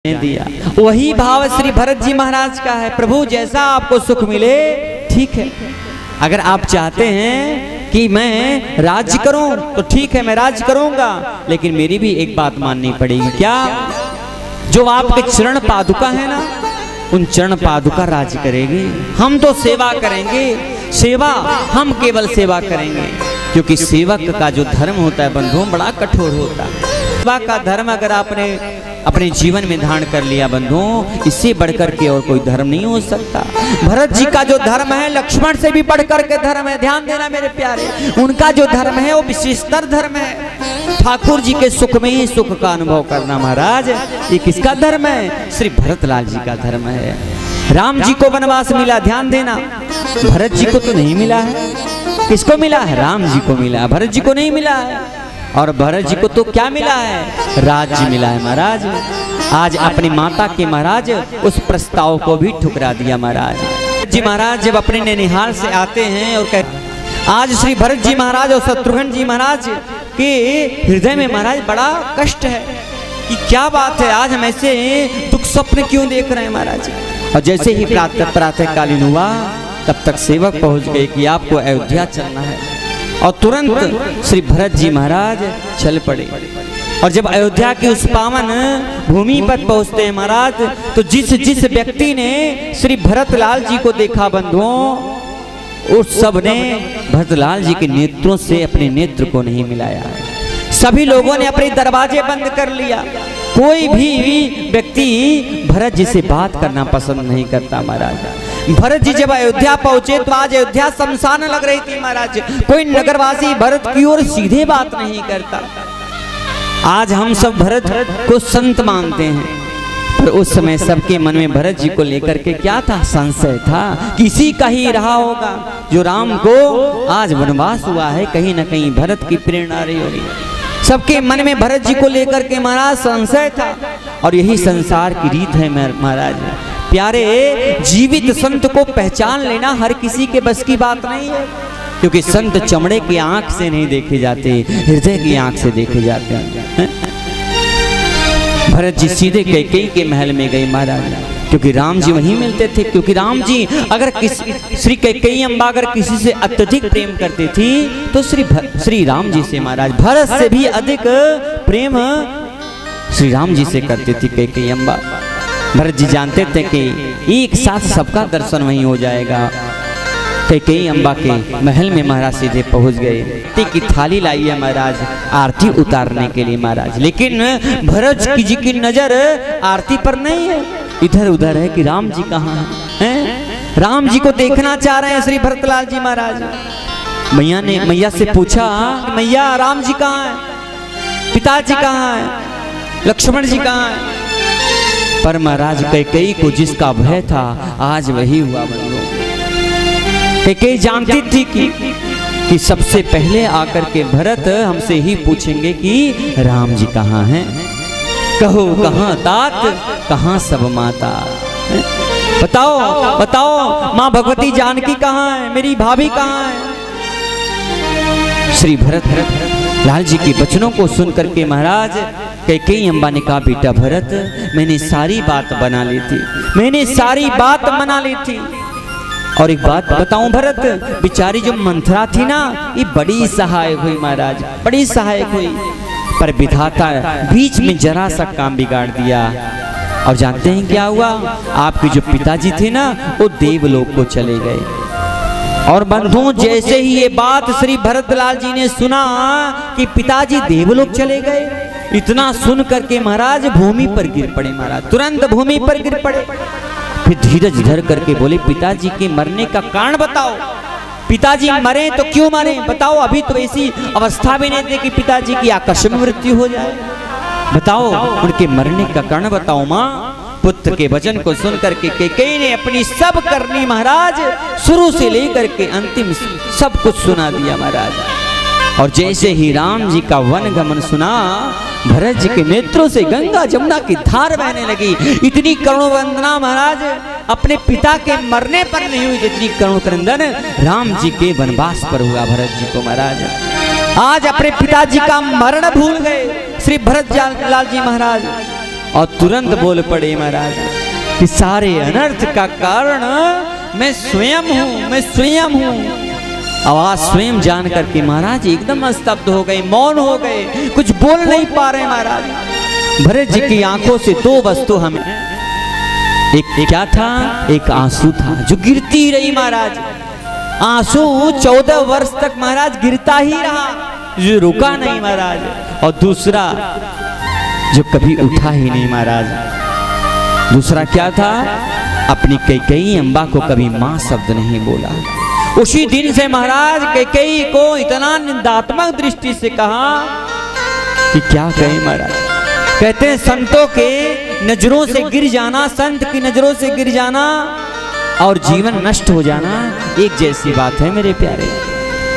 दिया। वही भाव श्री भरत जी महाराज का है, प्रभु जैसा आपको सुख मिले ठीक है। अगर आप चाहते हैं कि मैं राज्य करूं तो ठीक है, मैं राज्य करूंगा, लेकिन मेरी भी एक बात माननी पड़ेगी। क्या? जो आपके चरण पादुका है ना, उन चरण पादुका राज्य करेगी। हम तो सेवा करेंगे, सेवा हम केवल सेवा करेंगे, क्योंकि सेवक का जो धर्म होता है बंधुओं बड़ा कठोर होता है। सेवा का धर्म अगर आपने अपने जीवन में धारण कर लिया बंधुओं, इससे बढ़कर के और कोई धर्म नहीं हो सकता। भरत जी का जो धर्म है लक्ष्मण से भी बढ़कर के धर्म है। ध्यान देना मेरे प्यारे, उनका जो धर्म है वो विशेषतर धर्म है। ठाकुर जी के सुख में ही सुख का अनुभव करना महाराज, ये किसका धर्म है? श्री भरतलाल जी का धर्म है। राम जी को वनवास मिला, ध्यान देना, भरत जी को तो नहीं मिला है। किसको मिला है? राम जी को मिला, भरत जी को नहीं मिला है। और भरत जी को तो क्या मिला है? राज्य मिला है महाराज। आज अपनी माता के महाराज उस प्रस्ताव को भी ठुकरा दिया महाराज जी। महाराज जब अपने नैनीहाल से आते हैं और कहते, आज श्री भरत जी महाराज और शत्रुघ्न जी महाराज के हृदय में महाराज बड़ा कष्ट है कि क्या बात है, आज हम ऐसे दुख स्वप्न क्यों देख रहे हैं महाराज। और जैसे ही प्रातः कालीन हुआ तब तक सेवक पहुंच गए कि आपको अयोध्या चलना है, और तुरंत श्री भरत जी महाराज चल पड़े। और जब अयोध्या की उस पावन भूमि पर पहुंचते हैं महाराज, तो जिस व्यक्ति ने श्री भरतलाल जी को देखा बंधुओं, उस सब ने भरतलाल जी के नेत्रों से अपने नेत्र को नहीं मिलाया। सभी लोगों ने अपने दरवाजे बंद कर लिया। कोई भी व्यक्ति भरत जी से बात करना पसंद नहीं करता महाराज। भरत जी जब अयोध्या पहुंचे तो आज अयोध्या शमशान लग रही थी महाराज। कोई नगरवासी भरत की ओर सीधे बात नहीं करता। आज हम सब भरत को संत मानते हैं, पर उस समय सबके मन में भरत जी को लेकर के क्या था? संशय था। किसी का ही रहा होगा जो राम को आज वनवास हुआ है, कहीं ना कहीं भरत की प्रेरणा रही होगी। सबके मन में भरत जी को लेकर के महाराज संशय था। और यही संसार की रीत है महाराज। प्यारे, जीवित संत को पहचान लेना हर किसी के बस की बात नहीं है, क्योंकि संत चमड़े की आंख से नहीं देखे जाते, हृदय की आंख से देखे जाते हैं। भरत जी सीधे कैकेयी के महल में गए महाराज, क्योंकि राम जी वहीं मिलते थे। क्योंकि राम जी अगर श्री कैकेयी अम्बा अगर किसी से अत्यधिक प्रेम करती थी तो श्री राम जी से महाराज, भरत से भी अधिक प्रेम श्री राम जी से करती थी कैकेयी अम्बा। भरत जी जानते थे कि एक साथ सबका दर्शन वहीं हो जाएगा। कैकेयी अम्बा के महल में महाराज सीधे पहुंच गए। की थाली लाई है महाराज आरती उतारने के लिए महाराज, लेकिन भरत जी की नजर आरती पर नहीं है, इधर उधर है कि राम जी कहाँ हैं। राम जी को देखना चाह रहे हैं श्री भरतलाल जी महाराज। मैया ने मैया से पूछा, मैया राम जी कहाँ हैं, पिताजी कहाँ हैं, लक्ष्मण जी कहाँ हैं? पर महाराज कैकेयी को जिसका भय था आज वही हुआ बंधुओं। कैकेयी जानती थी कि सबसे पहले आकर के भरत हमसे ही पूछेंगे कि राम जी कहाँ हैं, कहो कहाँ तात, कहाँ सब माता। बताओ बताओ, माँ भगवती जानकी कहाँ है, मेरी भाभी कहाँ है? श्री भरत लाल जी के वचनों को सुनकर के महाराज कैकेयी अम्बा ने कहा, बेटा भरत, मैंने सारी बात बना ली थी, मैंने सारी बात बना ली थी। और एक बात बताऊं भरत, बेचारी जो मंथरा थी ना, ये बड़ी सहायक हुई महाराज, बड़ी सहायक हुई, पर विधाता बीच में जरा सा काम बिगाड़ दिया। और जानते हैं क्या हुआ? आपके जो पिताजी थे ना, वो देवलोक को चले गए। और बंधुओं, जैसे ही ये बात श्री भरतलाल जी ने सुना कि पिताजी देवलोक चले गए, इतना सुन करके महाराज भूमि पर गिर पड़े महाराज, तुरंत भूमि पर गिर पड़े। फिर धीरज धर करके बोले, पिताजी के मरने का कारण बताओ, पिताजी मरे तो क्यों मरे बताओ, अभी तो ऐसी अवस्था भी नहीं थी कि पिताजी की आकस्मिक मृत्यु हो जाए, बताओ उनके मरने का कारण बताओ माँ। पुत्र के वचन को सुन करके कैकेयी ने अपनी सब करनी महाराज शुरू से लेकर के अंतिम सब कुछ सुना दिया महाराज। और जैसे ही राम जी का वन गमन सुना, भरत जी के नेत्रों से गंगा जमुना की धार बहने लगी। इतनी करुण वंदना महाराज अपने पिता के मरने पर नहीं हुई जितनी करुण क्रंदन राम जी के वनवास पर हुआ भरत जी को महाराज। आज अपने पिताजी का मरण भूल गए श्री भरत लाल जी महाराज। और तुरंत बोल पड़े महाराज कि सारे अनर्थ का कारण मैं स्वयं हूँ, मैं स्वयं हूँ। आवाज स्वयं जान करके महाराज एकदम स्तब्ध हो गए, मौन हो गए, कुछ बोल नहीं पा रहे महाराज। भरत जी की आंखों से दो वस्तु हमें, एक क्या था, एक आंसू था जो गिरती रही महाराज। आंसू 14 वर्ष तक महाराज गिरता ही रहा, जो रुका नहीं महाराज। और दूसरा जो कभी उठा ही नहीं महाराज। दूसरा क्या था, अपनी कैकेयी अम्बा को कभी मां शब्द नहीं बोला। उसी दिन से महाराज कैकेयी को इतना निंदात्मक दृष्टि से कहा कि क्या कहें महाराज। कहते हैं संतों के नजरों से गिर जाना, संत की नजरों से गिर जाना और जीवन नष्ट हो जाना एक जैसी बात है मेरे प्यारे।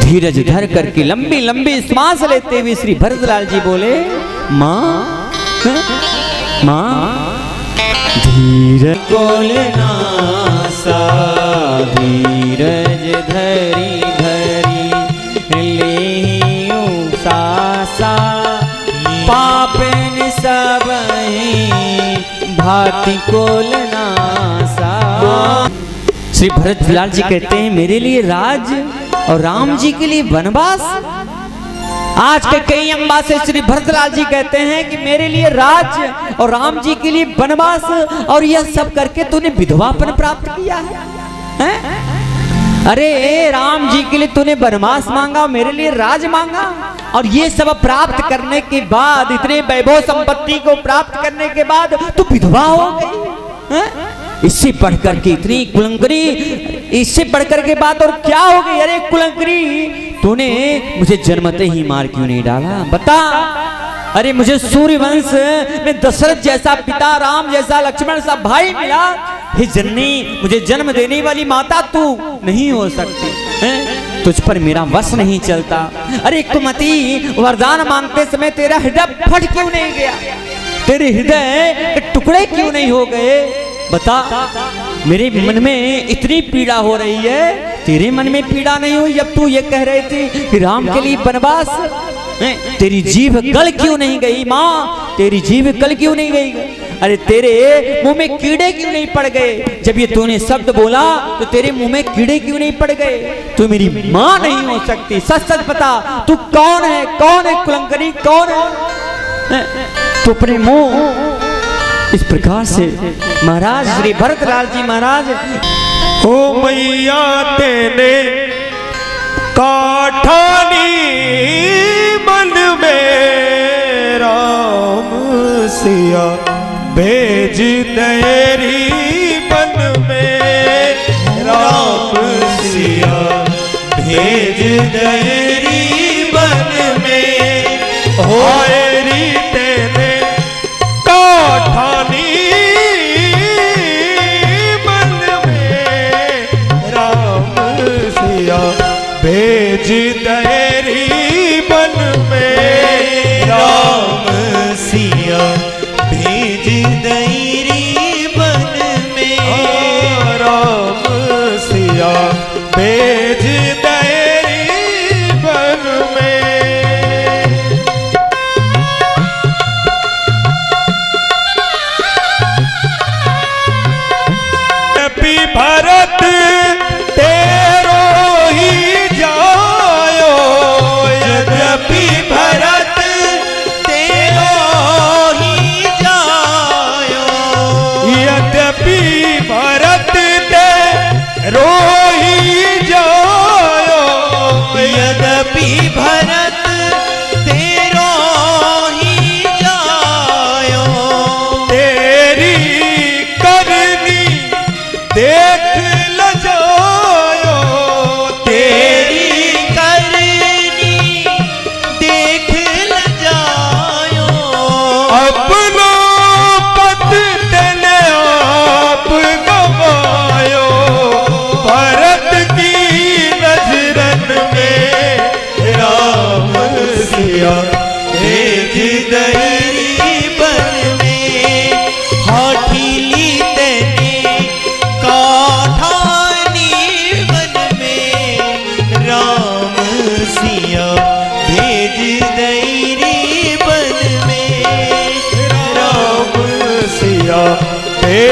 धीरज धर करके लंबी लंबी श्वास लेते हुए श्री भरतलाल जी बोले, माँ माँ धीरज बोलना सा, धीरज धरी धरी ले सा पापन सब भांति कोलना सा। श्री भरतलाल जी कहते हैं मेरे लिए राज और राम जी के लिए वनवास। आज के कई अम्बा से श्री भरतलाल जी कहते हैं कि मेरे लिए राज और राम जी के लिए वनवास, और यह सब करके तूने विधवापन प्राप्त किया है? अरे राम जी के लिए तूने वनवास मांगा, मेरे लिए राज मांगा, और ये सब प्राप्त करने के बाद, इतने वैभव संपत्ति को प्राप्त करने के बाद तू विधवा हो गई। इससे बढ़कर के इतनी कुलंकरी, इससे बढ़कर के बात और क्या हो गई? अरे कुलंकरी, तूने मुझे जन्मते ही मार क्यों नहीं डाला, बता। अरे मुझे सूर्यवंश में दशरथ जैसा पिता, राम जैसा लक्ष्मण सा भाई मिला। हे जननी, मुझे जन्म देने वाली माता तू नहीं हो सकती है? तुझ पर मेरा वश नहीं चलता। अरे कुमति, वरदान मांगते समय तेरा हृदय फट क्यों नहीं गया? तेरे हृदय के टुकड़े क्यों नहीं हो गए? बता। मेरे मन में इतनी पीड़ा हो रही है, तेरे मन में पीड़ा नहीं हुई जब तू ये कह रही थी कि राम के लिए वनवास? तेरी जीभ गल क्यों नहीं गई माँ? तेरी जीभ गल क्यों नहीं गई? अरे तेरे मुंह में कीड़े क्यों नहीं पड़ गए? जब ये तूने शब्द बोला तो तेरे मुंह में कीड़े क्यों नहीं पड़ गए? तू मेरी माँ नहीं हो सकती। सच सच बता, तू कौन है? कौन है कुलंकरी, कौन है? तू अपने मुंह इस प्रकार से महाराज श्री भरतलाल जी महाराज, ओ मैया तेने काठानी मन में राम सिया भेज तेरी बन में राम सिया भेज तेरी बन में होरी तेने काठानी मन में राम सिया भेज तेरी बन में राम सिया भेज तेरी बन में राम सिया भेज तेरी भेज